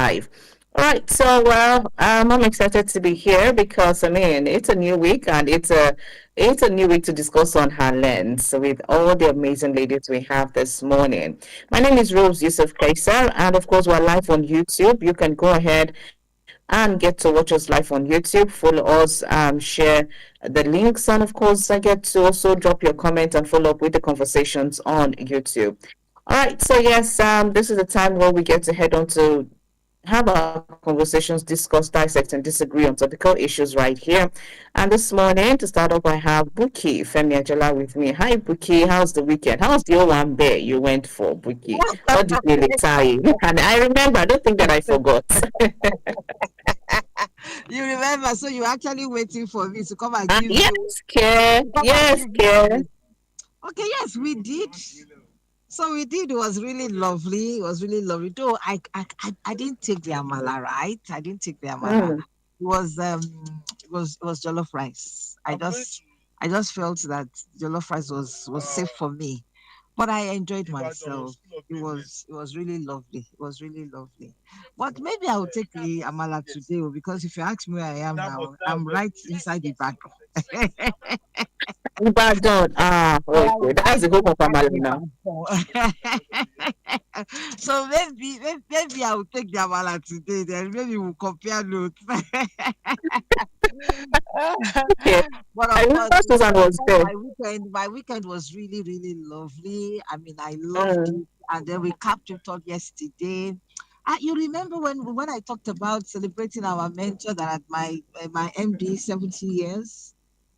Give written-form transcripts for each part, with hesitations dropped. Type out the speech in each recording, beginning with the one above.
live. All right, so I'm excited to be here because I mean it's a new week and it's a new week to discuss on her lens with all the amazing ladies we have this morning. My name is Rose Yusuf Kaisar, and of course we're live on YouTube. You can go ahead and get to watch us live on YouTube. Follow us, share the links, and of course I get to also drop your comment and follow up with the conversations on YouTube. All right, so yes, this is the time where we get to head on to have our conversations, discuss, dissect, and disagree on topical issues right here. And this morning, to start off, I have Buki Femi Ajala with me. Hi, Buki. How's the weekend? How's the old one bear you went for, Buki? What did you retire? And I remember, I don't think that I forgot. You remember, so you're actually waiting for me to come and give Yes, you care. come and Yes, give you care. updates. Okay, yes, we did. So we did. It was really lovely. It was really lovely. Though I didn't take the amala, right? I didn't take the amala. Mm. It was jollof rice. I just felt that jollof rice was safe for me. But I enjoyed myself. It was really lovely. It was really lovely. But maybe I will take the amala today because if you ask me where I am now, I'm right inside the back. Ibadan. Ah, okay. That's the hope of Amala now. So maybe I will take the amala today. Then maybe we'll compare notes. Yeah. But I of course, remember Susan was there. my weekend was really really lovely. I mean, I loved Mm. it, and then we capped it up yesterday. You remember when I talked about celebrating our mentor that at my MD 70 years?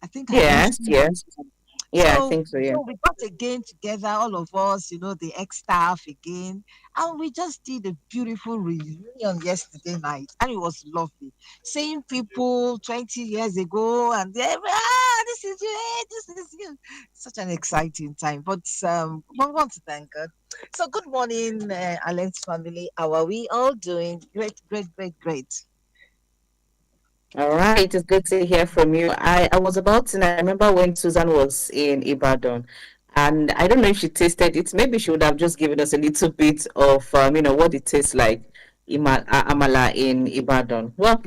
I think I Yes, mentioned yes. Yeah, I so, think so, yeah. so we got again together, all of us, the ex staff again, and we just did a beautiful reunion yesterday night, and it was lovely. Seeing people 20 years ago, and this is you, this is you. Such an exciting time. But we want to thank God. So, good morning, Alen's family. How are we all doing? Great, great, great, great. All right, it's good to hear from you. I was about to, I remember when Susan was in Ibadan, and I don't know if she tasted it. Maybe she would have just given us a little bit of, what it tastes like, amala in Ibadan. Well,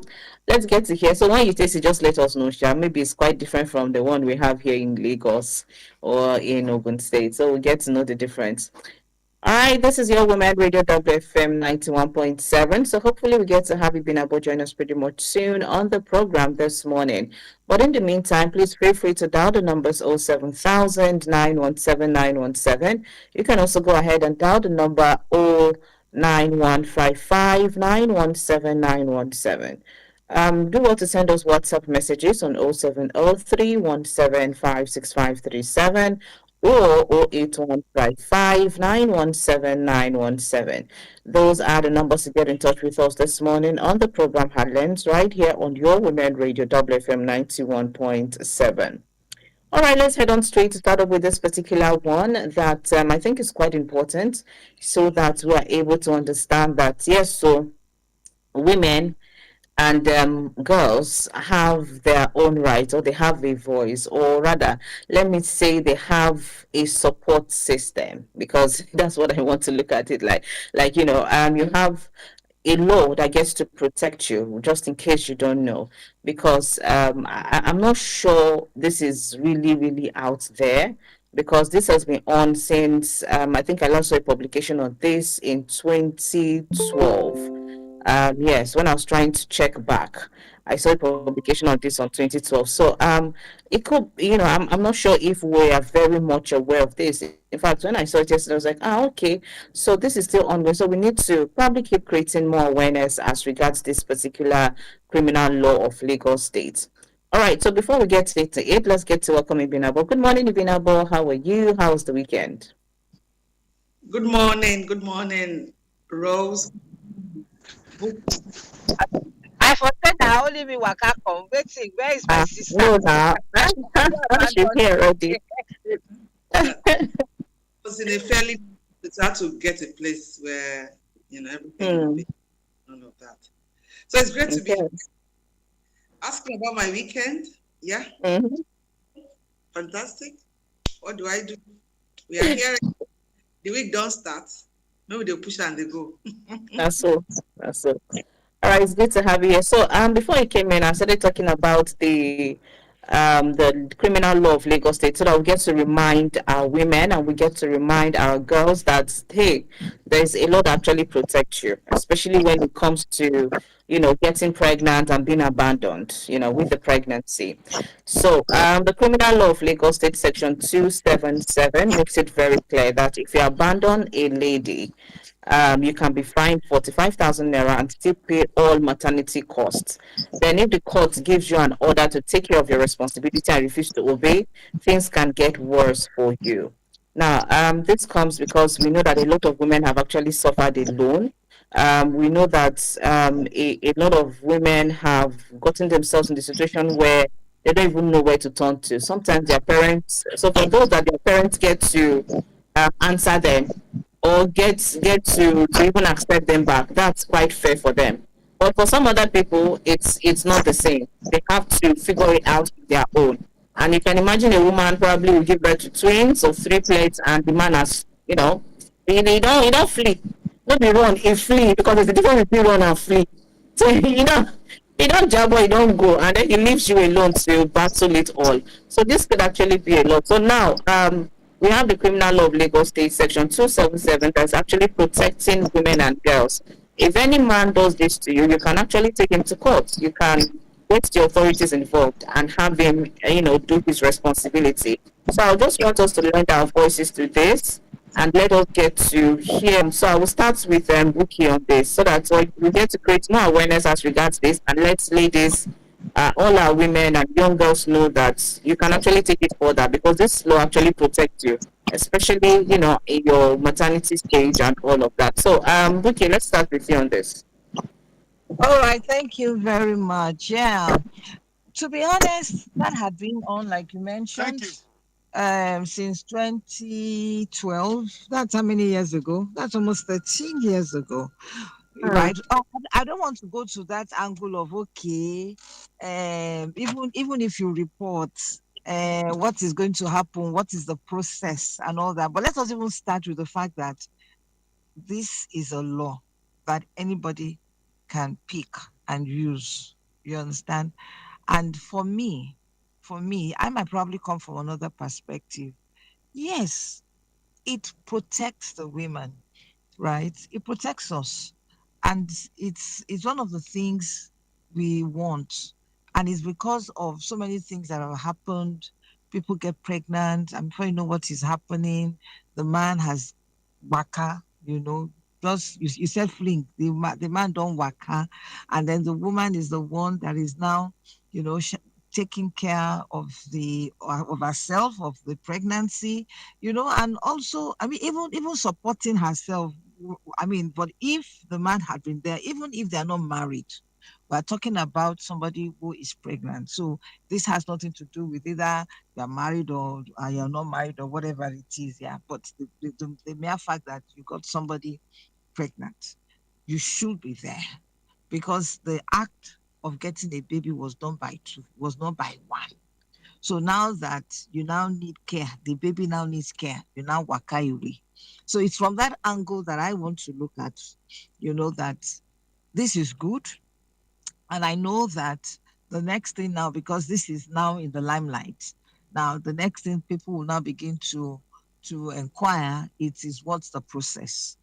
let's get to here. So when you taste it, just let us know, Sha. Maybe it's quite different from the one we have here in Lagos or in Ogun State. So we get to know the difference. All right, this is your Women Radio WFM 91.7. So hopefully we get to have you been able to join us pretty much soon on the program this morning. But in the meantime, please feel free to dial the numbers 07000 You can also go ahead and dial the number 09155 do want to send us WhatsApp messages on 07031756537 or 08155917917. Those are the numbers to get in touch with us this morning on the program Headlands right here on your Women Radio WFM 91.7. All right, let's head on straight to start off with this particular one that I think is quite important so that we are able to understand that, yes, so women and girls have their own rights or they have a voice, or rather let me say they have a support system, because that's what I want to look at it like you have a law that gets to protect you, just in case you don't know, because I'm not sure this is really really out there, because this has been on since I think I last saw a publication on this in 2012. Yes, when I was trying to check back, I saw a publication on this on 2012. So it could, I'm not sure if we are very much aware of this. In fact, when I saw it yesterday, I was like, okay, so this is still ongoing. So we need to probably keep creating more awareness as regards this particular criminal law of Lagos State. All right, so before we get into it, let's get to welcome Ibinabo. Good morning, Ibinabo. How are you? How was the weekend? Good morning, Rose. I forget that only me waka come. Waiting, where is my sister? No, nah. You She's abandon here me. already. I was in a fairly, it's hard to get a place where, everything will Hmm. be, none of that. So it's great to be Okay. asking about my weekend. Yeah, Mhm. fantastic. What do I do? We are here. The week don't start. Maybe they push and they go. That's so. That's so. All right, it's good to have you here. So, before I came in, I started talking about the criminal law of Lagos State, so that we get to remind our women and we get to remind our girls that hey, there's a law that actually protects you, especially when it comes to getting pregnant and being abandoned, with the pregnancy. So, the criminal law of Lagos State, section 277, makes it very clear that if you abandon a lady, you can be fined 45,000 naira and still pay all maternity costs. Then, if the court gives you an order to take care of your responsibility and refuse to obey, things can get worse for you. Now, this comes because we know that a lot of women have actually suffered alone. We know that a lot of women have gotten themselves in the situation where they don't even know where to turn to. Sometimes their parents, so for those that their parents get to answer them or get to even accept them back, that's quite fair for them. But for some other people, it's not the same. They have to figure it out on their own. And you can imagine a woman probably will give birth to twins or three plates, and the man has, he don't flee. Not be run, he flee because there's a difference between run and flee. So he don't jab or he don't go, and then he leaves you alone to battle it all. So this could actually be a lot. So now, we have the criminal law of Lagos State, section 277, that's actually protecting women and girls. If any man does this to you, you can actually take him to court. You can get the authorities involved and have him, do his responsibility. So I just want us to lend our voices to this and let us get to hear. So I will start with Wiki on this so that we get to create more awareness as regards this, and let ladies, all our women and young girls know that you can actually take it further because this law actually protects you, especially, in your maternity stage and all of that. So, Wiki, let's start with you on this. All right, thank you very much. Yeah, to be honest, that had been on, like you mentioned, since 2012. That's how many years ago? That's almost 13 years ago, Mm, right? I don't want to go to that angle of okay, even if you report what is going to happen, what is the process and all that. But let us even start with the fact that this is a law that anybody can pick and use. You understand? And for me, I might probably come from another perspective. Yes, it protects the women, right? It protects us. And it's one of the things we want. And it's because of so many things that have happened. People get pregnant, and before you know what is happening, the man has waka, just you said fling, the man don't waka, and then the woman is the one that is now, taking care of herself, of the pregnancy, and also, I mean, even supporting herself. I mean, but if the man had been there, even if they're not married, we're talking about somebody who is pregnant. So this has nothing to do with either you're married or you're not married or whatever it is. Yeah. But the mere fact that you got somebody pregnant, you should be there because the act of getting a baby was done by two, was not by one. So now that you now need care, the baby now needs care, you now waka away. So it's from that angle that I want to look at, that this is good. And I know that the next thing now, because this is now in the limelight, now the next thing people will now begin to inquire, it is what's the process.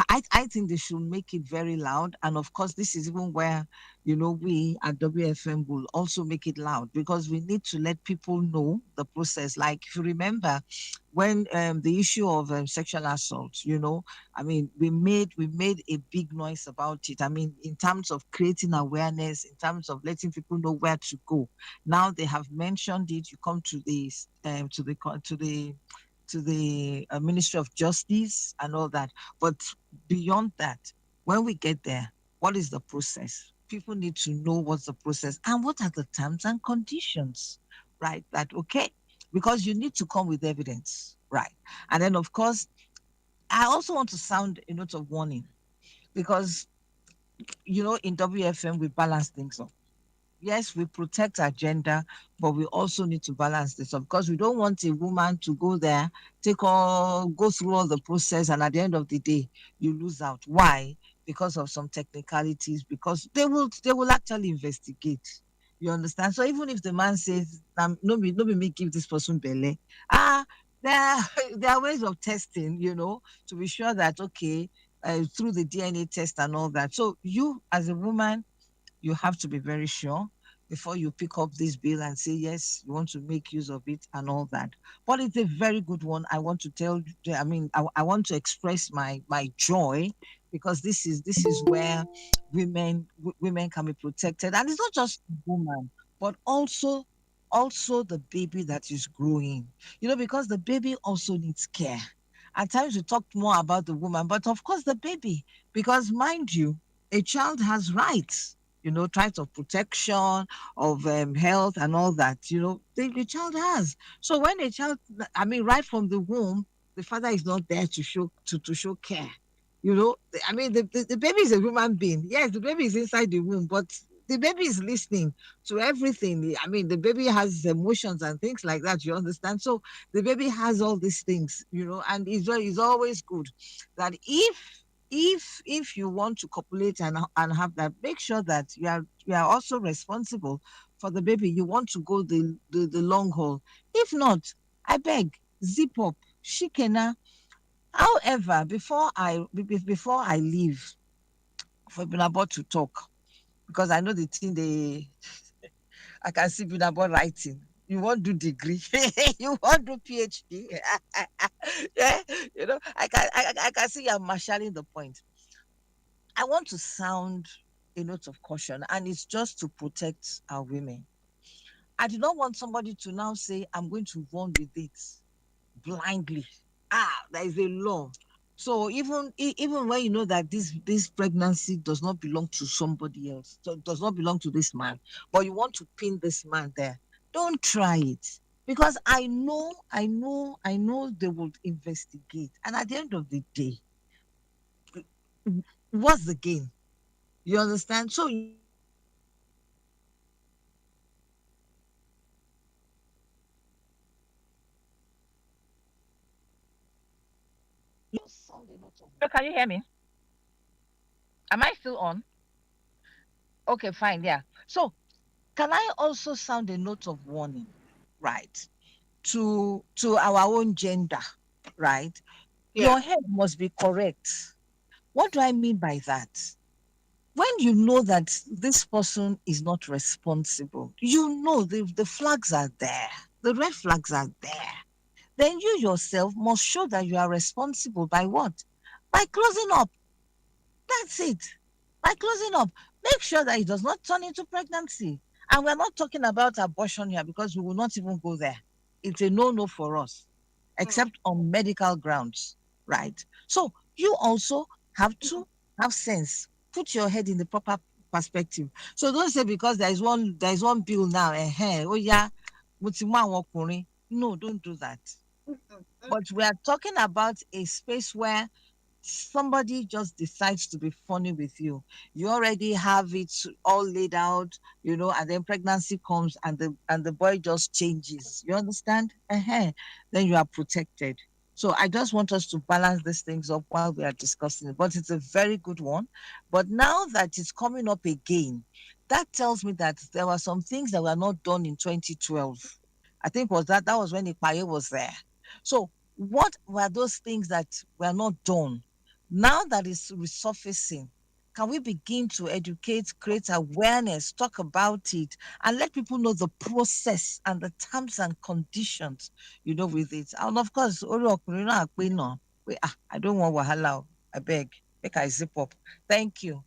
I think they should make it very loud. And of course, this is even where, we at WFM will also make it loud because we need to let people know the process. Like if you remember when the issue of sexual assault, I mean, we made a big noise about it. I mean, in terms of creating awareness, in terms of letting people know where to go. Now they have mentioned it. You come to the Ministry of Justice and all that. But beyond that, when we get there, what is the process? People need to know what's the process and what are the terms and conditions, right? That okay, because you need to come with evidence, right? And then of course, I also want to sound a note of warning because in WFM we balance things up. yes, we protect our gender, but we also need to balance this up because we don't want a woman to go there, go through all the process, and at the end of the day, you lose out. Why? Because of some technicalities, because they will actually investigate. You understand? So even if the man says, no be me give this person belly, ah, there, there are ways of testing, to be sure that, okay, through the DNA test and all that. So you, as a woman, you have to be very sure before you pick up this bill and say yes, you want to make use of it and all that. But it's a very good one. I want to tell you, I mean, I want to express my joy because this is where women can be protected, and it's not just the woman, but also the baby that is growing. Because the baby also needs care. At times we talk more about the woman, but of course the baby, because mind you, a child has rights, rights of protection, of health and all that, the child has. So when a child, I mean, right from the womb, the father is not there to show care. I mean, the baby is a human being. Yes, the baby is inside the womb, but the baby is listening to everything. I mean, the baby has emotions and things like that. You understand? So the baby has all these things, and it's always good that if you want to copulate and have that, make sure that you are also responsible for the baby. You want to go the long haul. If not, I beg, zip up, shikena. However, before I leave for Binabot to talk, because I know the thing I can see Binabot writing. You want to do degree, you want to do PhD. Yeah, I can see you're marshalling the point. I want to sound a note of caution, and it's just to protect our women. I do not want somebody to now say, I'm going to run with it blindly. There is a law. So even when you know that this pregnancy does not belong to somebody else, does not belong to this man, but you want to pin this man there, don't try it. Because I know they will investigate. And at the end of the day, what's the gain? You understand? So you want to make sure that so can you hear me? Am I still on? Okay, fine. Yeah. So can I also sound a note of warning, right? To our own gender, right? Yeah. Your head must be correct. What do I mean by that? When you know that this person is not responsible, the flags are there, the red flags are there. Then you yourself must show that you are responsible by what? By closing up. That's it. By closing up, make sure that it does not turn into pregnancy. And we're not talking about abortion here because we will not even go there. It's a no-no for us, Mm. except on medical grounds, right? So you also have to have sense. Put your head in the proper perspective. So don't say because there is one bill now, oh yeah, mo ti mú àwọn ọkùnrin. No, don't do that. But we are talking about a space where somebody just decides to be funny with you. You already have it all laid out, and then pregnancy comes and the boy just changes. You understand? Then you are protected. So I just want us to balance these things up while we are discussing it. But it's a very good one. But now that it's coming up again, that tells me that there were some things that were not done in 2012. I think that was when Ipaye was there. So what were those things that were not done? Now that it's resurfacing, can we begin to educate, create awareness, talk about it, and let people know the process and the terms and conditions, with it? And of course, I don't want wahala. I beg, make I zip up. Thank you.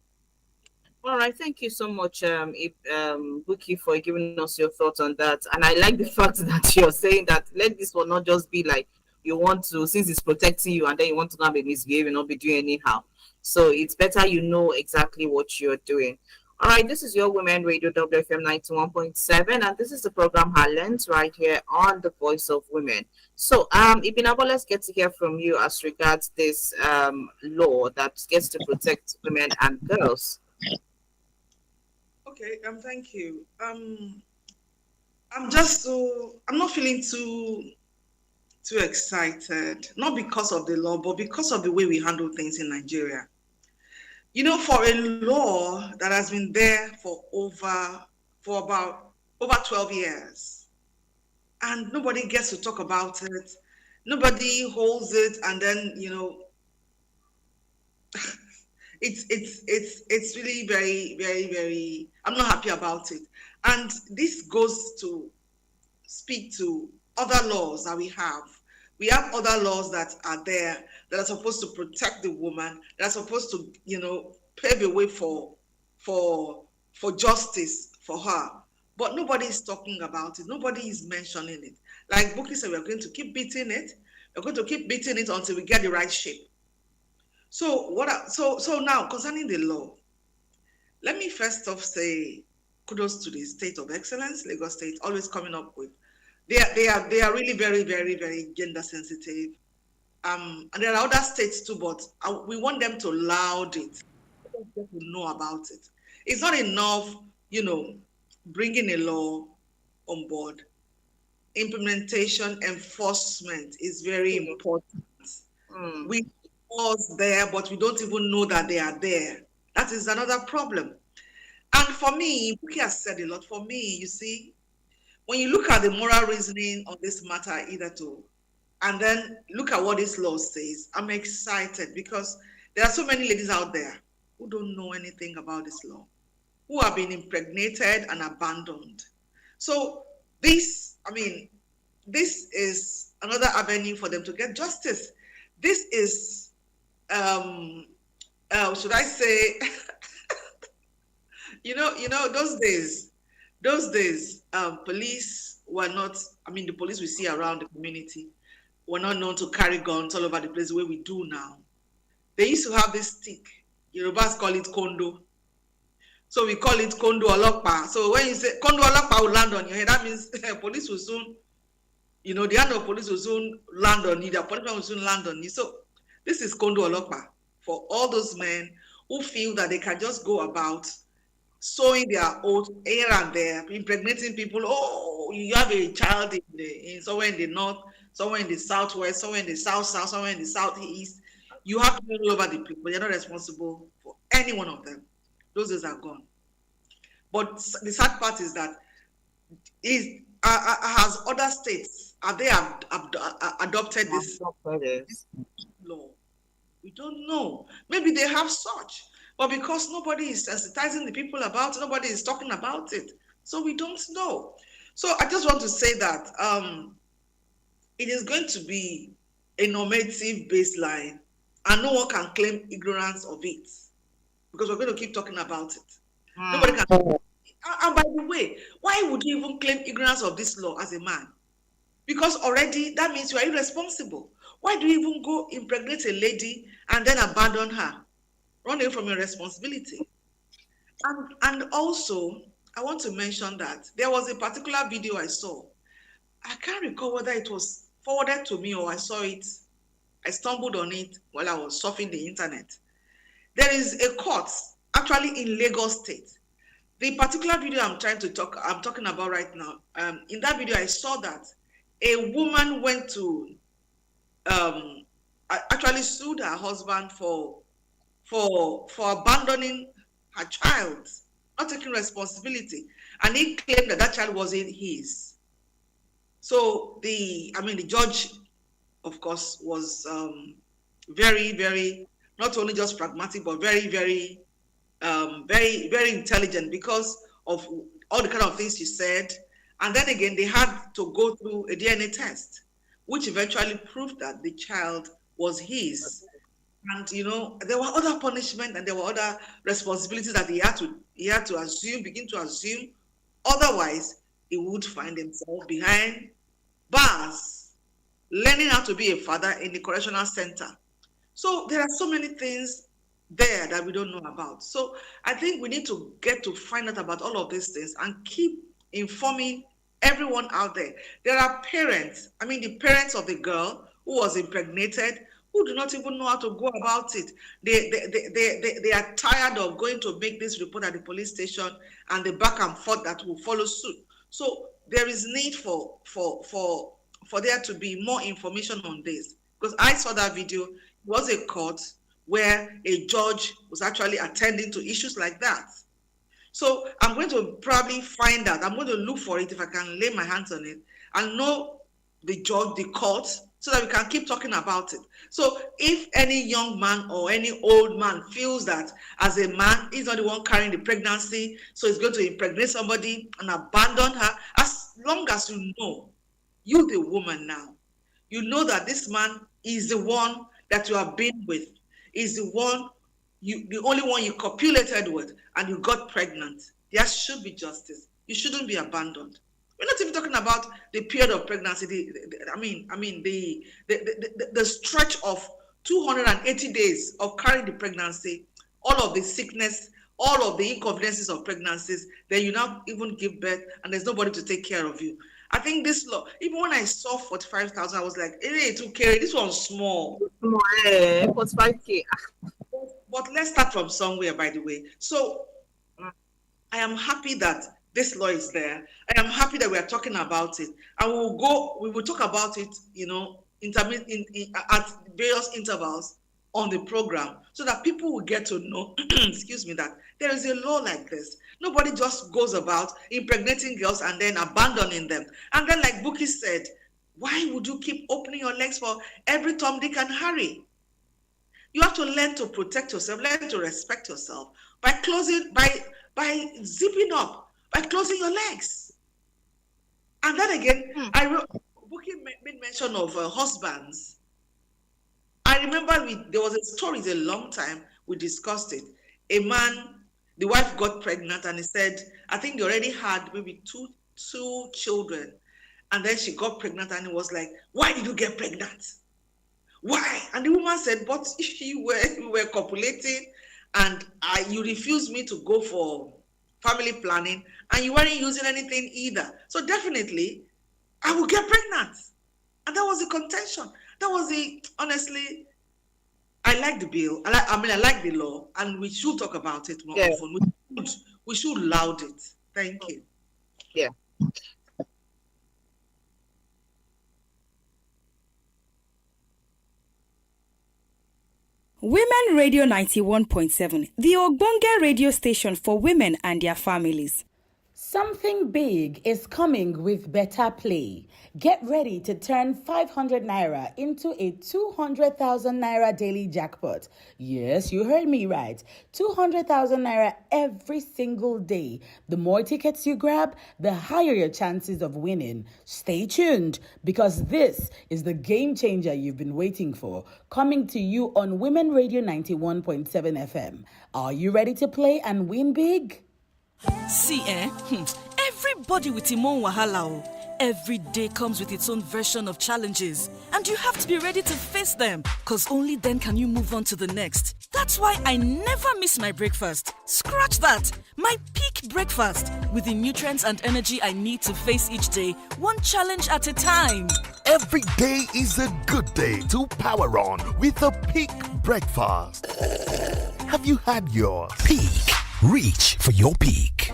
All right, thank you so much, Buki, for giving us your thoughts on that. And I like the fact that you're saying that let this one not just be like you want to, since it's protecting you, and then you want to not be misbehaving, not be doing anyhow. So it's better you know exactly what you're doing. All right, this is your Women Radio WFM 91.7, and this is the program Highlands right here on the Voice of Women. So, Ibinabo, let's get to hear from you as regards this law that gets to protect women and girls. Okay. Okay, thank you. I'm just so I'm not feeling too excited, not because of the law, but because of the way we handle things in Nigeria. You know, for a law that has been there for about over 12 years, and nobody gets to talk about it, nobody holds it, and then it's really very. I'm not happy about it, and this goes to speak to other laws that we have. We have other laws that are there that are supposed to protect the woman, that are supposed to, pave a way for for justice for her. But nobody is talking about it. Nobody is mentioning it. Like Buki said, we're going to keep beating it. We're going to keep beating it until we get the right shape. So now concerning the law, let me first off say kudos to the state of excellence, Lagos State, always coming up with. They are really very gender sensitive. And there are other states too, but we want them to loud it. Let people know about it. It's not enough, you know, bringing a law on board. Implementation, enforcement is very important. Mm. We laws there, but we don't even know that they are there. That is another problem. And for me, Buki has said a lot. For me, you see, when you look at the moral reasoning on this matter, either to, and then look at what this law says, I'm excited because there are so many ladies out there who don't know anything about this law, who have been impregnated and abandoned. So this is another avenue for them to get justice. This is, should I say, those days, police were not, the police we see around the community were not known to carry guns all over the place the way we do now. They used to have this stick. Yorubas call it kondo. So we call it kondo olokpa. So when you say kondo olokpa will land on your head, that means police will soon, the hand of police will soon land on you, the policeman will soon land on you. So this is kondo olokpa for all those men who feel that they can just go about sowing their oats here and there, impregnating people. Oh, you have a child in somewhere in the north, somewhere in the southwest, somewhere in the south, somewhere in the southeast. You have people all over the place, but you're not responsible for any one of them. Those days are gone. But the sad part is that has other states have they adopted this law? We don't know. Maybe they have such, but because nobody is sensitizing the people about it, nobody is talking about it, so we don't know. So I just want to say that it is going to be a normative baseline, and no one can claim ignorance of it because we're going to keep talking about it. Nobody can. And by the way, why would you even claim ignorance of this law as a man? Because already that means you are irresponsible. Why do you even go impregnate a lady and then abandon her? Run away from your responsibility. And also, I want to mention that there was a particular video I saw. I can't recall whether it was forwarded to me or I saw it. I stumbled on it while I was surfing the internet. There is a court actually in Lagos State. The particular video I'm talking about right now. In that video, I saw that a woman went to actually sued her husband for abandoning her child, not taking responsibility, and he claimed that that child wasn't his. So the judge, of course, was very not only just pragmatic but very intelligent because of all the kind of things she said. And then again, they had to go through a DNA test, which eventually proved that the child was his. And there were other punishment and there were other responsibilities that he had to begin to assume. Otherwise, he would find himself behind bars, learning how to be a father in the correctional center. So there are so many things there that we don't know about. So I think we need to get to find out about all of these things and keep informing everyone out there. There are parents, the parents of the girl who was impregnated, who do not even know how to go about it. They are tired of going to make this report at the police station and the back and forth that will follow suit. So there is need for there to be more information on this. Because I saw that video. It was a court where a judge was actually attending to issues like that. So I'm going to probably find out. I'm going to look for it if I can lay my hands on it and know the judge, the court, so that we can keep talking about it. So if any young man or any old man feels that as a man, he's not the one carrying the pregnancy, so he's going to impregnate somebody and abandon her, as long as you know, you the woman now, you know that this man is the one that you have been with, is the one, the only one you copulated with, and you got pregnant. There should be justice. You shouldn't be abandoned. We're not even talking about the period of pregnancy. The stretch of 280 days of carrying the pregnancy, all of the sickness, all of the inconveniences of pregnancies. Then you now even give birth, and there's nobody to take care of you. I think this law, even when I saw 45,000, I was like, hey, to carry this one's small. 45K. But let's start from somewhere, by the way. So I am happy that this law is there. I am happy that we are talking about it, and we will talk about it, at various intervals on the program, so that people will get to know, excuse me, that there is a law like this. Nobody just goes about impregnating girls and then abandoning them. And then, like Buki said, why would you keep opening your legs for every Tom, Dick, and Harry? You have to learn to protect yourself, learn to respect yourself by zipping up, by closing your legs. And then again, Buki made mention of husbands. I remember there was a story a long time, we discussed it. A man, the wife got pregnant, and he said, I think they already had maybe two children. And then she got pregnant, and he was like, why did you get pregnant? Why? And the woman said, but you were copulating, and you refused me to go for family planning, and you weren't using anything either. So definitely, I will get pregnant. And that was the contention. That was honestly, I like the bill. I like the law, and we should talk about it more often. We should laud it. Thank you. Yeah. Women Radio 91.7, the Ogbonge radio station for women and their families. Something big is coming with Better Play. Get ready to turn 500 naira into a 200,000 naira daily jackpot. Yes, you heard me right. 200,000 naira every single day. The more tickets you grab, the higher your chances of winning. Stay tuned, because this is the game changer you've been waiting for, coming to you on Women Radio 91.7 FM. Are you ready to play and win big? See, everybody with him own wahala. Every day comes with its own version of challenges, and you have to be ready to face them, because only then can you move on to the next. That's why I never miss my breakfast. Scratch that! My peak breakfast, with the nutrients and energy I need to face each day, one challenge at a time. Every day is a good day to power on with a peak breakfast. Have you had your peak? Reach for your peak.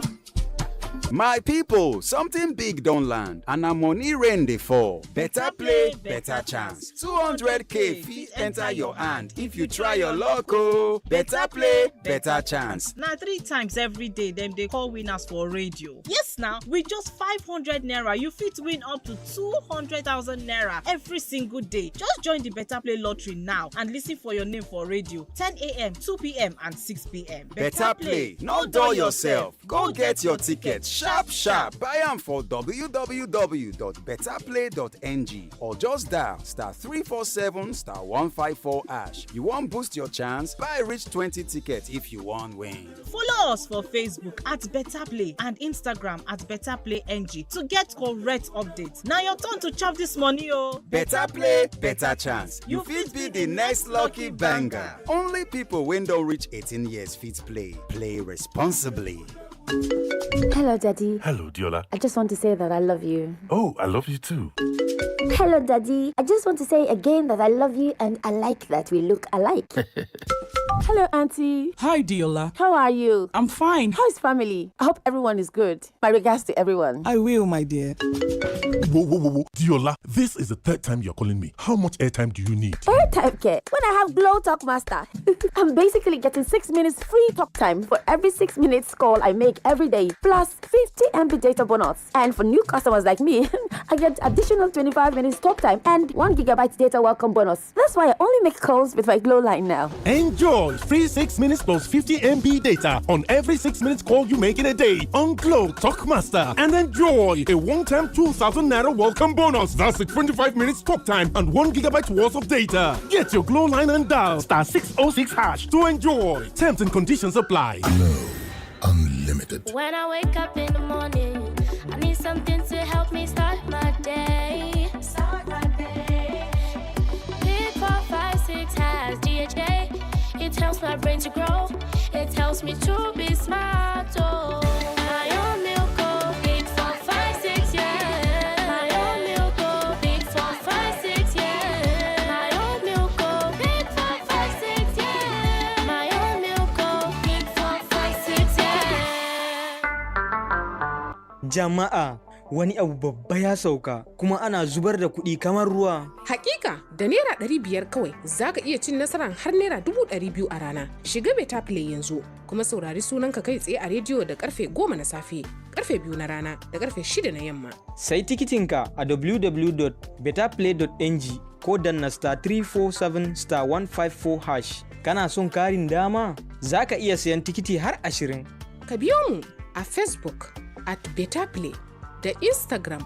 My people, something big don't land, and na money rain dey fall. Better play, better chance. 200k fit enter your hand if you try your luck. Oh, better play, better chance. Now 3 times every day, them they call winners for radio. Yes, now with just 500 naira, you fit win up to 200,000 naira every single day. Just join the Better Play lottery now and listen for your name for radio. 10 a.m., 2 p.m. and 6 p.m. Better play, no dull yourself. Go get your ticket sharp. Buy am for www.betterplay.ng or just dial *347*154#. You wan boost your chance? Buy reach 20 tickets if you wan win. Follow us for Facebook at Better Play and Instagram at Better Play NG to get correct updates. Now your turn to chop this money, oh. Better play, better chance. You fit be the next lucky banger. Only people wey don reach 18 years fit play. Play responsibly. Hello, Daddy. Hello, Diola. I just want to say that I love you. Oh, I love you too. Hello, Daddy. I just want to say again that I love you and I like that we look alike. Hello, Auntie. Hi, Diola. How are you? I'm fine. How's family? I hope everyone is good. My regards to everyone. I will, my dear. Whoa. Diola, this is the third time you're calling me. How much airtime do you need? Airtime care. When I have Glow Talk Master, I'm basically getting 6 minutes free talk time for every 6 minutes call I make every day, plus 50 MB data bonus. And for new customers like me, I get additional 25 minutes talk time and 1 gigabyte data welcome bonus. That's why I only make calls with my Glow line now. Enjoy free 6 minutes plus 50 MB data on every 6 minutes call you make in a day on Glow Talk Master. And enjoy a one-time 2,000 Naira welcome bonus. That's a 25 minutes talk time and 1 gigabyte worth of data. Get your Glow line and dial *606# to enjoy. Terms and conditions apply. Glow Unlimited. When I wake up in the morning, I need something to help me start my day. Pick 4, 5, 6 has DHA. It helps my brain to grow. It helps me to be smart. Oh, my own milk. Oh, Pick 4, 5, 6, yeah. My own milk. Oh, Pick 4, 5, 6, yeah. My own milk. Oh, Pick 4, 5, 6, yeah. My own milk. Oh, Pick 4, 5, 6, yeah. Jama'a, wani abu babba ya sauka kuma ana zubar da kuɗi kamar ruwa. Hakika da naira 500 kawai zaka iya cin nasarar har naira 200,000 a rana. Shiga Beta Play yanzu kuma saurari sunanka kai tsaye a rediyo da karfe 10 na safe, karfe 2 na rana da karfe 6 na yamma. Sai tikitinka a www.betaplay.ng ko danna *347*154#. Kana son karin dama? Zaka iya sayan tikiti har 20. Ka biyo mu a Facebook @betaplay da Instagram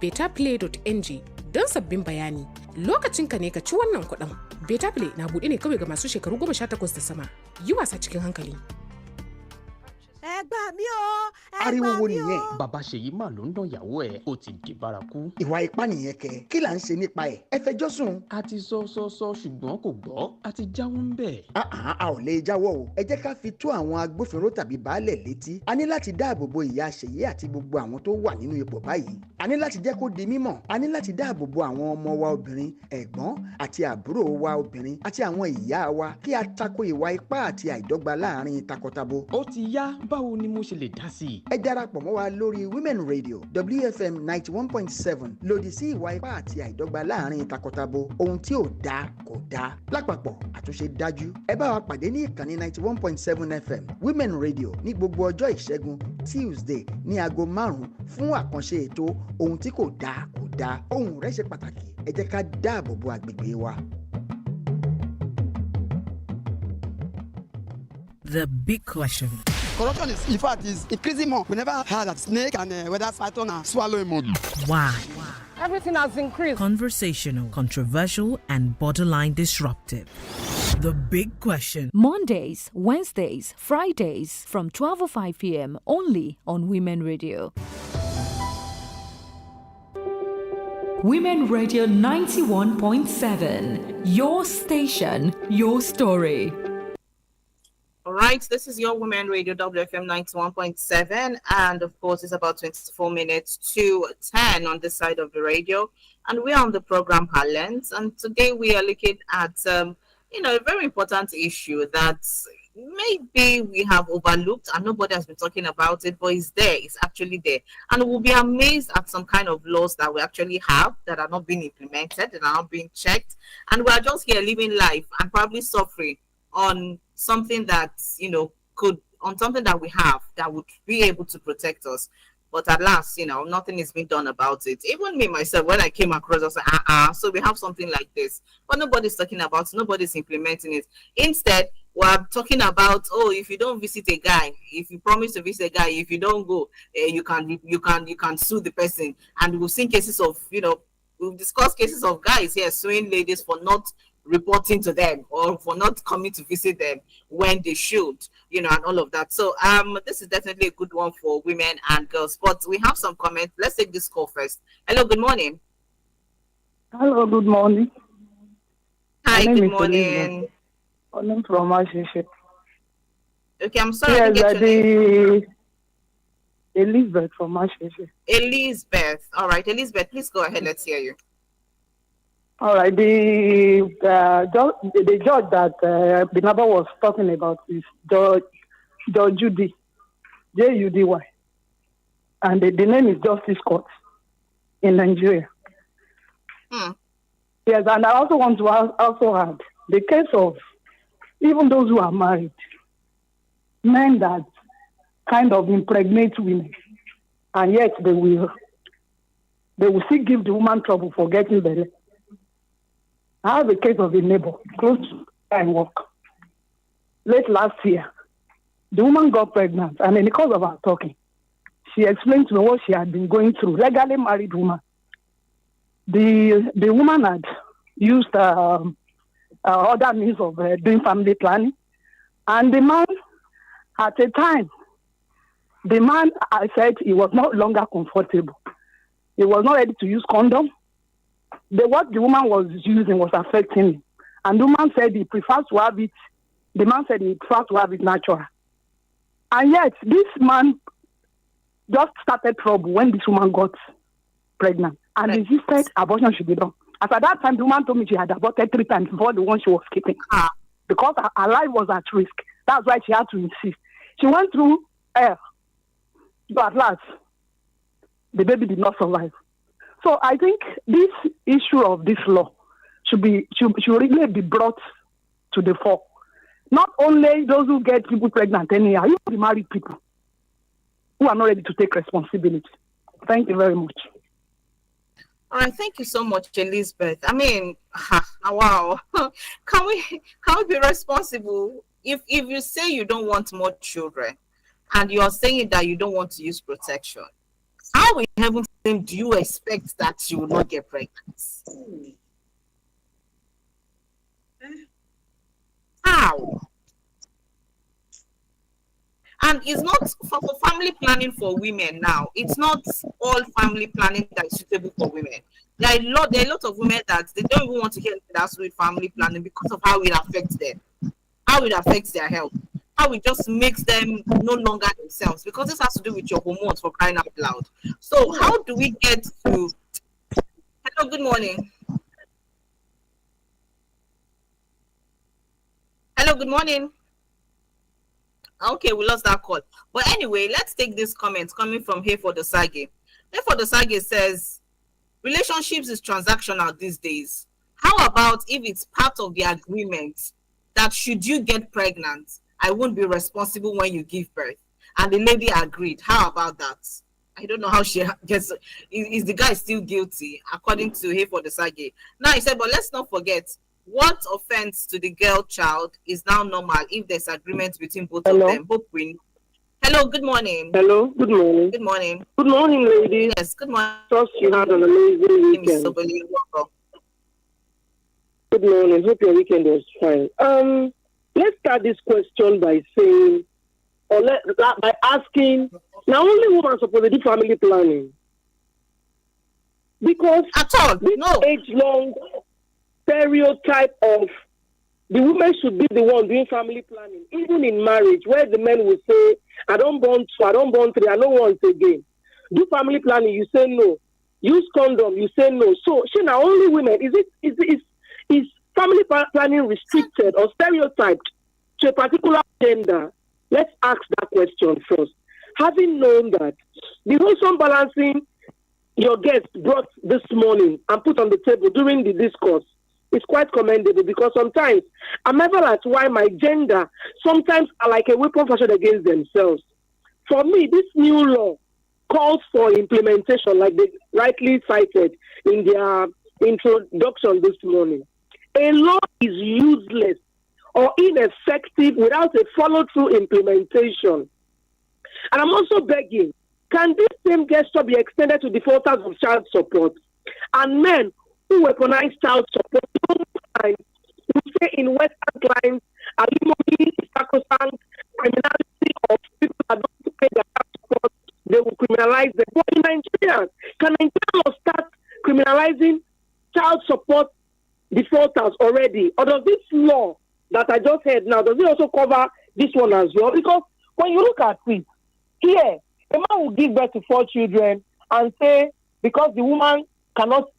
@betaplay.ng don sabbin bayani. Lokacinka ne ka ci wannan kuɗin. Betaplay na buɗe ne kawai ga masu shekaru 18 da sama. Yi wasa cikin hankali. ẹ gbà mí o. ariwo wo nìyẹn. bàbá ṣèyí mà ló ń dán ìyàwó ẹ̀ ó ti di bárakú. ìwà ipá nìyẹn kẹ kí là ń ṣe nípa ẹ̀ ẹ fẹjọ́ sùn. a ti sọ ṣùgbọ́n kò gbọ́ a ti jáwọ́ ń bẹ̀. a ò lè jáwọ́ o ẹ jẹ́ ká fi tó àwọn agbófinró tàbí baálẹ̀ létí. a ní láti dáàbò bo ìyá ṣèyí àti gbogbo àwọn tó wà nínú ipò báyìí. a ní láti jẹ́ kó di mímọ̀. a ní láti dáàbò bo àwọn ọmọ wa obìnrin ẹ̀gbọ́n àti àbúrò wa obìnrin àti àwọn ìyá wa kí a tako ìwà ipá àti àìdọ́gba láàrin takọtabo. ó ti yá báwo ni mo ṣe lè dá sí i. ẹ darapọ̀ mọ́ wa lórí Women Radio WFM 91.7 lòdì sí ìwà ipá àti àìdọ́gba láàrin takọtabo. ohun tí ò dáa kò dáa. lápapọ̀ àtúnṣe dájú. ẹ bá wa pàdé ní ìkànnì 91.7 FM Women Radio ní gbogbo ọjọ́ ìṣẹ́gun Tuesday ní aago 5 fún àkànṣe ètò ohun tí kò dáa kò dáa. ohùn rẹ̀ ṣe pàtàkì. ẹ jẹ́ ká dáàbò bo agbègbè wa. The big question. Corruption is, in fact, is increasing more. We never heard that snake and whether python are swallowing money. Why? Everything has increased. Conversational, controversial, and borderline disruptive. The big question. Mondays, Wednesdays, Fridays from 12:05 p.m. only on Women Radio. Women Radio 91.7. Your station, your story. All right, this is your Women Radio WFM 91.7, and of course it's about 24 minutes to 10 on this side of the radio, and we are on the program Highlands, and today we are looking at a very important issue that maybe we have overlooked and nobody has been talking about it, but it's there, it's actually there, and we'll be amazed at some kind of laws that we actually have that are not being implemented, that are not being checked, and we're just here living life and probably suffering on something that on something that we have that would be able to protect us, but at last nothing is being done about it. Even me myself, when I came across, I was like, so we have something like this, but nobody's talking about it, nobody's implementing it. Instead, we're talking about, if you don't visit a guy, if you promise to visit a guy, if you don't go, you can sue the person. And we've seen cases of we've discussed cases of guys here suing ladies for not reporting to them or for not coming to visit them when they should, and all of that. So this is definitely a good one for women and girls. But we have some comments. Let's take this call first. Hello, good morning. Hello, good morning. Hi, good morning. I'm from Ashiship. Okay, I'm sorry. Yes, Elizabeth from Manchester. Elizabeth. All right, Elizabeth, please go ahead. Let's hear you. All right, the judge that the number was talking about is Judge Judy, Judy, and the name is Justice Court in Nigeria. Yes, and I also want to also add the case of even those who are married, men that kind of impregnate women, and yet they will still give the woman trouble for getting belly. I have a case of a neighbor close to where I work. Late last year, the woman got pregnant, and because of our talking, she explained to me what she had been going through. Legally married woman. The woman had used other means of doing family planning, and the man, at a time, I said he was no longer comfortable. He was not ready to use condom. What the woman was using was affecting him. And the woman said he prefers to have it. The man said he prefers to have it natural. And yet, this man just started trouble when this woman got pregnant and insisted abortion should be done. As at that time, the woman told me she had aborted 3 times before the one she was keeping. Because her life was at risk. That's why she had to insist. She went through hell. But at last, the baby did not survive. So I think this issue of this law should really be brought to the fore. Not only those who get people pregnant anyhow, even the married people who are not ready to take responsibility. Thank you very much. All right, thank you so much, Elizabeth. I mean, wow. Can we be responsible? If you say you don't want more children and you are saying that you don't want to use protection, how in heaven's name do you expect that you will not get pregnant? How? And it's not for family planning for women now. It's not all family planning that is suitable for women. There are a lot of women that they don't even want to hear that with family planning because of how it affects them, how it affects their health, how it just makes them no longer themselves, because this has to do with your hormones, for crying out loud. So how do we get to... Hello, good morning. Hello, good morning. Okay, we lost that call. But anyway, let's take this comment coming from Hayford Osage. Hayford Osage says, relationships is transactional these days. How about if it's part of the agreement that should you get pregnant, I won't be responsible when you give birth? And the lady agreed. How about that? I don't know how she gets. Is the guy still guilty, according to Hayford Osage? Now he said, but let's not forget, what offense to the girl child is now normal if there's agreement between both of them? Hope we... Hello, good morning. Hello, good morning. Good morning. Good morning, ladies. Yes, good morning. Trust you had an amazing weekend. Good morning. Hope your weekend was fine. Let's start this question by saying, by asking, now only women are supposed to do family planning. Because at all, this age-long stereotype of the women should be the one doing family planning, even in marriage, where the men will say, I don't want 2, I don't want 3, I don't want again. Do family planning, you say no. Use condom, you say no. So, now only women, is family planning restricted or stereotyped to a particular gender? Let's ask that question first. Having known that, the wholesome balancing your guest brought this morning and put on the table during the discourse is quite commendable, because sometimes I marvel at why my gender sometimes are like a weapon fashioned against themselves. For me, this new law calls for implementation, like they rightly cited in their introduction this morning. A law is useless or ineffective without a follow-through implementation. And I'm also begging, can this same gesture be extended to defaulters of child support and men who weaponize child support? We say in Western climes, alimony is sacrosanct, criminality of people that don't pay their child support, they will criminalize them. But in Nigeria, can Nigeria start criminalizing child support defaulters already? Or does this law that I just heard now, does it also cover this one as well? Because when you look at it, here, A man will give birth to 4 children and say because the woman cannot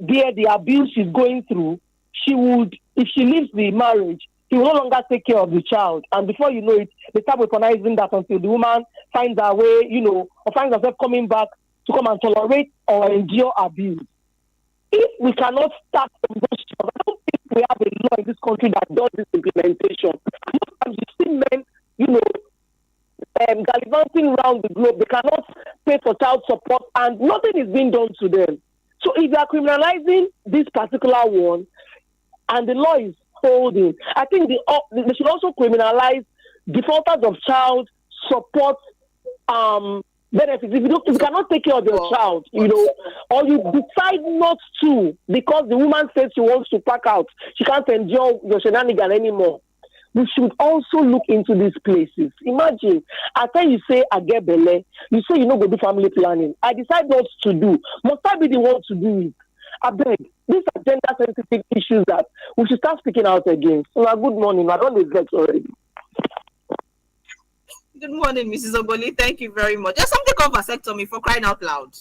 bear the abuse she's going through, she would, if she leaves the marriage, he will no longer take care of the child. And before you know it, they start weaponizing that until the woman finds her way, or finds herself coming back to come and tolerate or endure abuse. If we cannot start from those jobs, I don't think we have a law in this country that does this implementation. Most times you see men, gallivanting around the globe, they cannot pay for child support and nothing is being done to them. So if they are criminalizing this particular one and the law is holding, I think they should also criminalize defaulters of child support benefits. If you cannot take care of your child, or you decide not to because the woman says she wants to pack out, she can't endure your shenanigan anymore. We should also look into these places. Imagine, after you say I get belle, you say you no go do family planning. I decide not to do. Must I be the one to do it? I beg. These are gender-sensitive issues that we should start speaking out against. So, good morning. I don't neglect already. Good morning, Mrs. Oboli. Thank you very much. There's something called vasectomy, for crying out loud.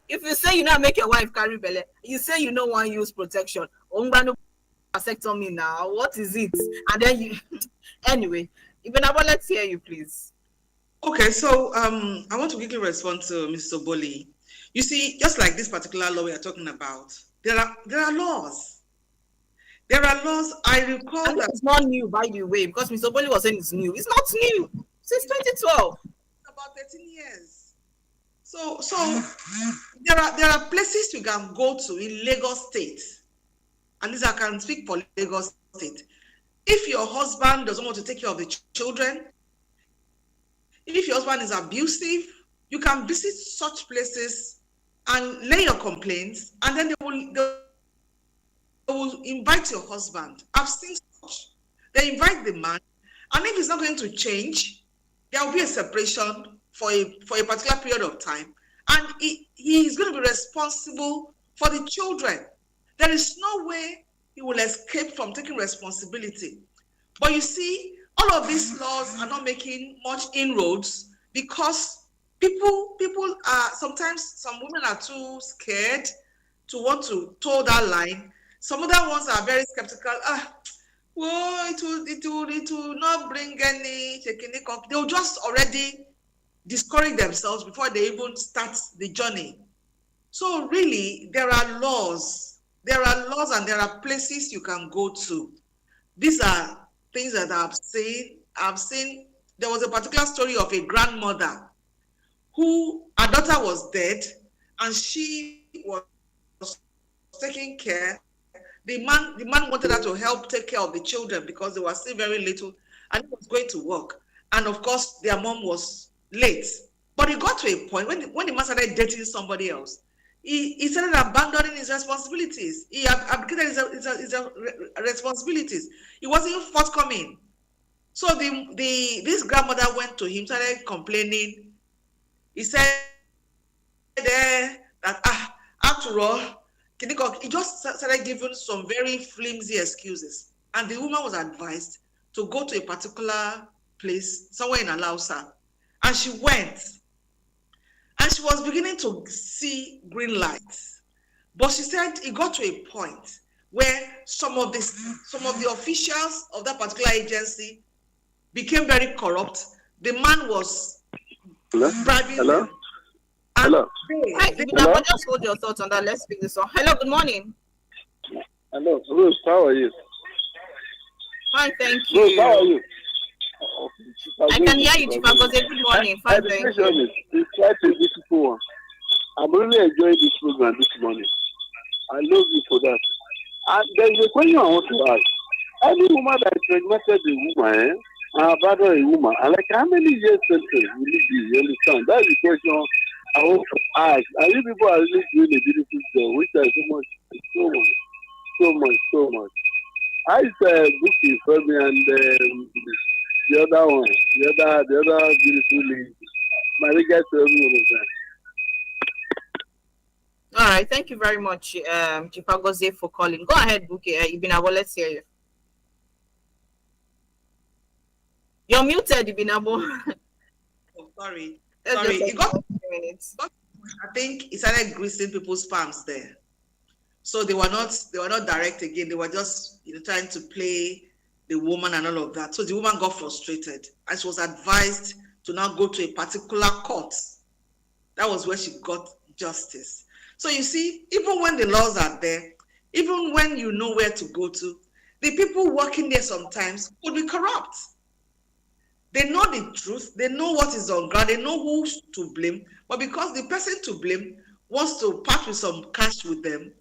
If you say you now make your wife carry belle, you say you don't want to use protection. Vasectomy now, what is it? And then you anyway, Ibenabo, let's hear you, please. Okay, so I want to quickly respond to Mr. Oboli. You see, just like this particular law we are talking about, there are laws. There are laws. I recall that it's not new, by the way, because Mr. Oboli was saying it's new. It's not new since 2012. About 13 years. So there are places you can go to in Lagos State. At least I can speak for Lagos State. If your husband doesn't want to take care of the children, if your husband is abusive, you can visit such places and lay your complaints, and then they will invite your husband. I've seen such. They invite the man, and if he's not going to change, there will be a separation for a particular period of time, and he is going to be responsible for the children. There is no way he will escape from taking responsibility. But you see, all of these laws are not making much inroads because people are sometimes, some women are too scared to want to toe that line. Some other ones are very skeptical. It will not bring any. They'll just already discourage themselves before they even start the journey. So really, there are laws. There are laws and there are places you can go to. These are things that I've seen. There was a particular story of a grandmother who, her daughter was dead and she was taking care. The man wanted her to help take care of the children because they were still very little and he was going to work. And of course, their mom was late. But it got to a point when the man started dating somebody else, he started abandoning his responsibilities. He abdicated his responsibilities. He wasn't forthcoming. So this grandmother went to him, started complaining. He said that after all, he just started giving some very flimsy excuses. And the woman was advised to go to a particular place, somewhere in Alausa. And she went. And she was beginning to see green lights. But she said it got to a point where some of the officials of that particular agency became very corrupt. The man was bribing them. Hello. Hello. Just hold your thoughts on that. Let's speak this on. Hello, good morning. Hello, Rose, how are you? Fine, thank you. Rose, how are you? I can hear you, Chief Agoze. Good morning. Fine, thank you. It's quite a difficult one. I'm really enjoying this program this morning. I love you for that. And there's a question I want to ask. Any woman that impregnated a woman, and her brother a woman, and like how many years sentence will it be? You understand? That's the question I want to ask. And you people are really doing a beautiful job, which I so much. I said Bookie for me and the other one, the other beautiful lady. My regards to everyone. All right, thank you very much, Chief Agoze, for calling. Go ahead, Bookie. Ibinabo, let's hear you. You're muted, Ibinabo. Sorry, Let's sorry. just say It got, 2 minutes. I think it started greasing people's palms there. So they were not direct again. They were just trying to play the woman and all of that. So the woman got frustrated and she was advised to now go to a particular court. That was where she got justice. So you see, even when the laws are there, even when you know where to go to, the people working there sometimes could be corrupt. They know the truth, they know what is on ground, they know who's to blame, but because the person to blame wants to part with some cash with them,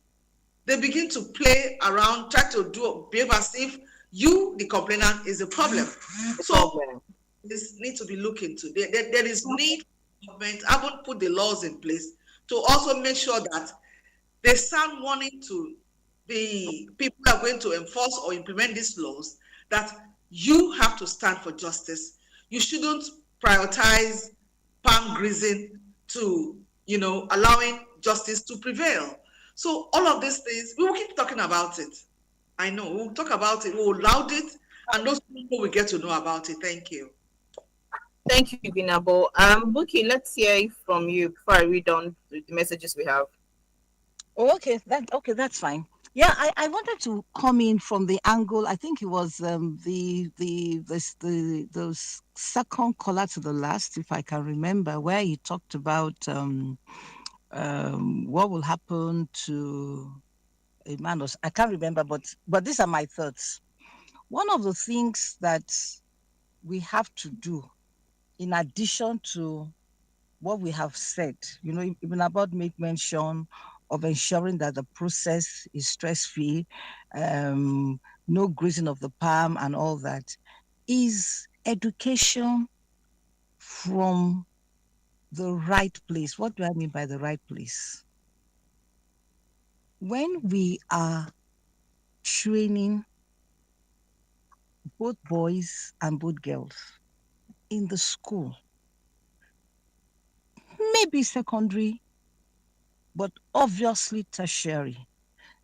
they begin to play around, try to behave as if you, the complainant, is the problem. So this needs to be looked into. There is need for government haven't put the laws in place to also make sure that they sound warning to the people who are going to enforce or implement these laws that you have to stand for justice. You shouldn't prioritize palm greasing to, allowing justice to prevail. So all of these things, we will keep talking about it. I know, we'll talk about it, we'll loud it, and those people will get to know about it. Thank you. Thank you, Binabo. Buki, let's hear from you before I read on the messages we have. Oh, okay, that's fine. Yeah, I wanted to come in from the angle. I think it was the second caller to the last, if I can remember, where he talked about what will happen to a man. I can't remember, but these are my thoughts. One of the things that we have to do, in addition to what we have said, even about make mention of ensuring that the process is stress-free, no grazing of the palm and all that, is education from the right place. What do I mean by the right place? When we are training both boys and both girls in the school, maybe secondary, but obviously tertiary,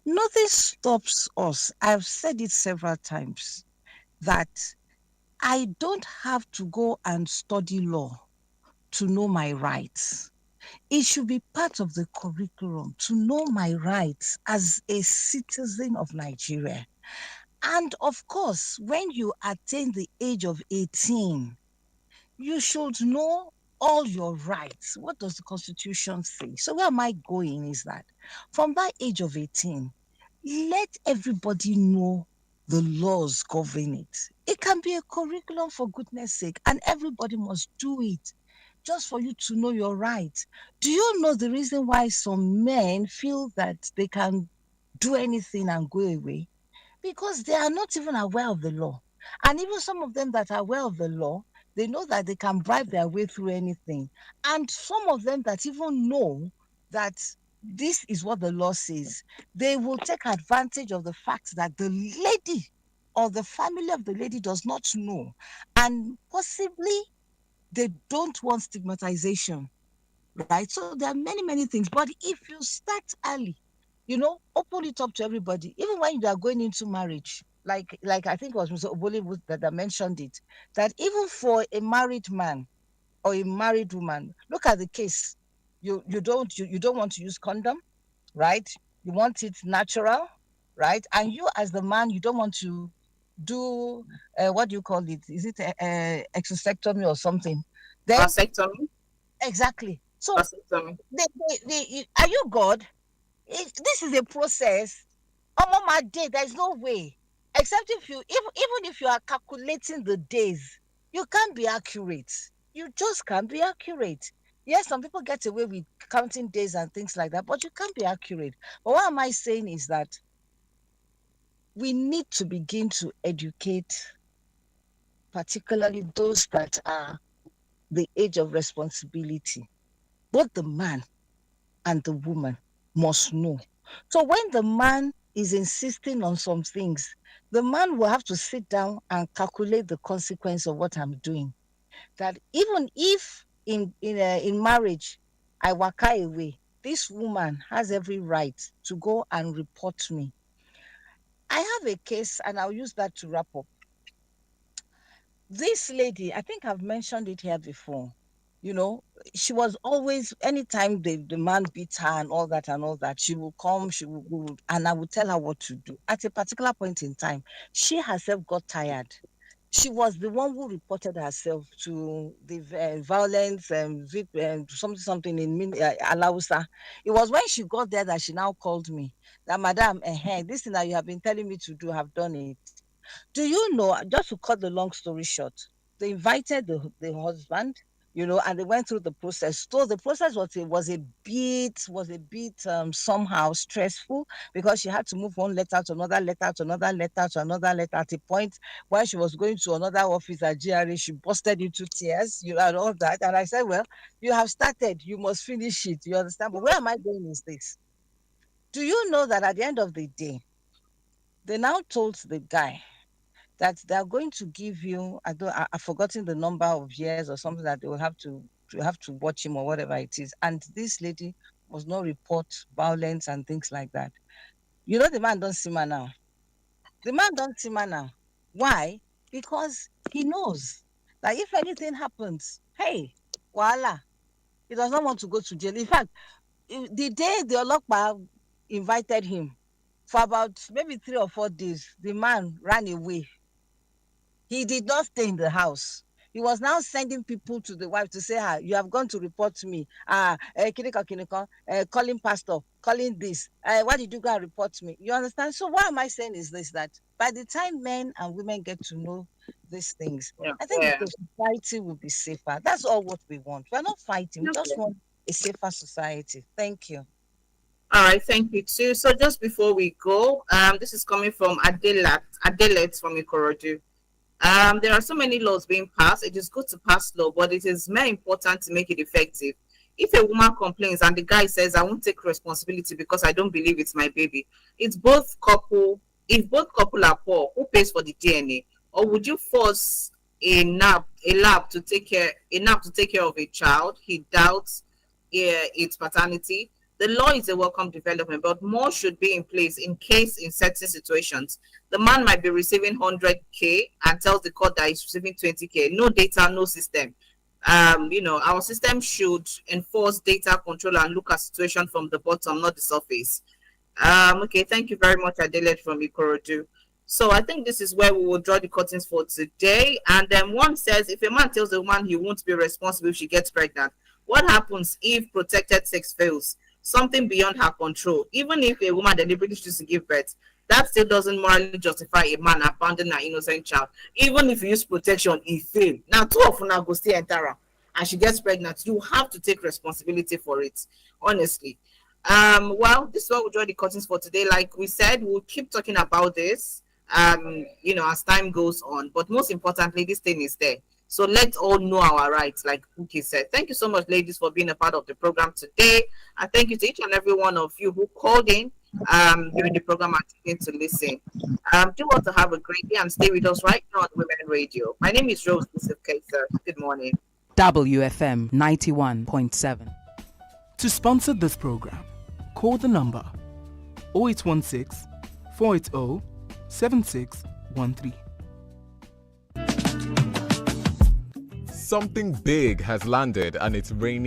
nothing stops us. I've said it several times that I don't have to go and study law to know my rights. It should be part of the curriculum to know my rights as a citizen of Nigeria. And of course, when you attain the age of 18, you should know all your rights. What does the Constitution say? So where am I going is that from that age of 18, let everybody know the laws governing it. It can be a curriculum, for goodness sake, and everybody must do it just for you to know your rights. Do you know the reason why some men feel that they can do anything and go away? Because they are not even aware of the law. And even some of them that are aware of the law, they know that they can bribe their way through anything. And some of them that even know that this is what the law says, they will take advantage of the fact that the lady or the family of the lady does not know. And possibly they don't want stigmatization, right? So there are many, many things. But if you start early, open it up to everybody, even when you are going into marriage. Like I think it was Mr. Bollywood that mentioned it, that even for a married man or a married woman, look at the case. You don't want to use condom, right? You want it natural, right? And you as the man, you don't want to do what do you call it? Is it exostectomy or something? Then Vasectomy. Exactly. So Vasectomy. are you God? This is a process. My day, there's no way. Except if you, even if you are calculating the days, you can't be accurate. You just can't be accurate. Yes, some people get away with counting days and things like that, but you can't be accurate. But what am I saying is that we need to begin to educate, particularly those that are the age of responsibility. Both the man and the woman must know. So when the man is insisting on some things, the man will have to sit down and calculate the consequence of what I'm doing. That even if in marriage I waka away, this woman has every right to go and report me. I have a case, and I'll use that to wrap up. This lady, I think I've mentioned it here before. You know, she was always, anytime the man beat her and all that, she will come, and I would tell her what to do. At a particular point in time, she herself got tired. She was the one who reported herself to the violence and something in Alausa. It was when she got there that she now called me that, Madam, this thing that you have been telling me to do, have done it. Do you know, just to cut the long story short, they invited the husband, and they went through the process. So the process was a bit somehow stressful, because she had to move one letter to another letter to another letter to another letter. At a point when she was going to another office at GRA, she busted into tears, and all that. And I said, well, you have started, you must finish it. You understand? But where am I going is this. Do you know that at the end of the day, they now told the guy that they are going to give you, I've forgotten the number of years or something, that they will have to watch him or whatever it is. And this lady must not report violence and things like that. You know, the man don't see man now. The man don't see man now. Why? Because he knows that if anything happens, hey, voila, he does not want to go to jail. In fact, the day the Olokpa invited him, for about maybe 3 or 4 days, the man ran away. He did not stay in the house. He was now sending people to the wife to say, you have gone to report to me. Calling pastor, calling this. Why did you go and report to me? You understand? So what am I saying is this, that by the time men and women get to know these things, I think the society will be safer. That's all what we want. We're not fighting. We just want a safer society. Thank you. All right, thank you too. So just before we go, this is coming from Adelet from Ikorodu. There are so many laws being passed. It is good to pass law, but it is more important to make it effective. If a woman complains and the guy says, I won't take responsibility because I don't believe it's my baby, it's both couple. If both couple are poor, who pays for the DNA? Or would you force a lab to take care of a child? He doubts its paternity. The law is a welcome development, but more should be in place in certain situations. The man might be receiving 100K and tells the court that he's receiving 20K. No data, no system. Our system should enforce data control and look at situation from the bottom, not the surface. Okay, thank you very much, Adelaide from Ikorodu. So I think this is where we will draw the curtains for today. And then one says, if a man tells a woman he won't be responsible if she gets pregnant, what happens if protected sex fails? Something beyond her control. Even if a woman deliberately chooses to give birth, that still doesn't morally justify a man abandoning an innocent child. Even if you use protection, it fails. Now, 2 of them go still enter her, and she gets pregnant. You have to take responsibility for it, honestly. Well, this is what we'll draw the curtains for today. Like we said, we'll keep talking about this, as time goes on. But most importantly, this thing is there. So let's all know our rights, like Uki said. Thank you so much, ladies, for being a part of the program today. And thank you to each and every one of you who called in during the program and taking to listen. Do want to have a great day and stay with us right now on Women Radio. My name is Rose Kaser. Good morning. WFM 91.7. To sponsor this program, call the number 0816 480 7613. Something big has landed and it's raining.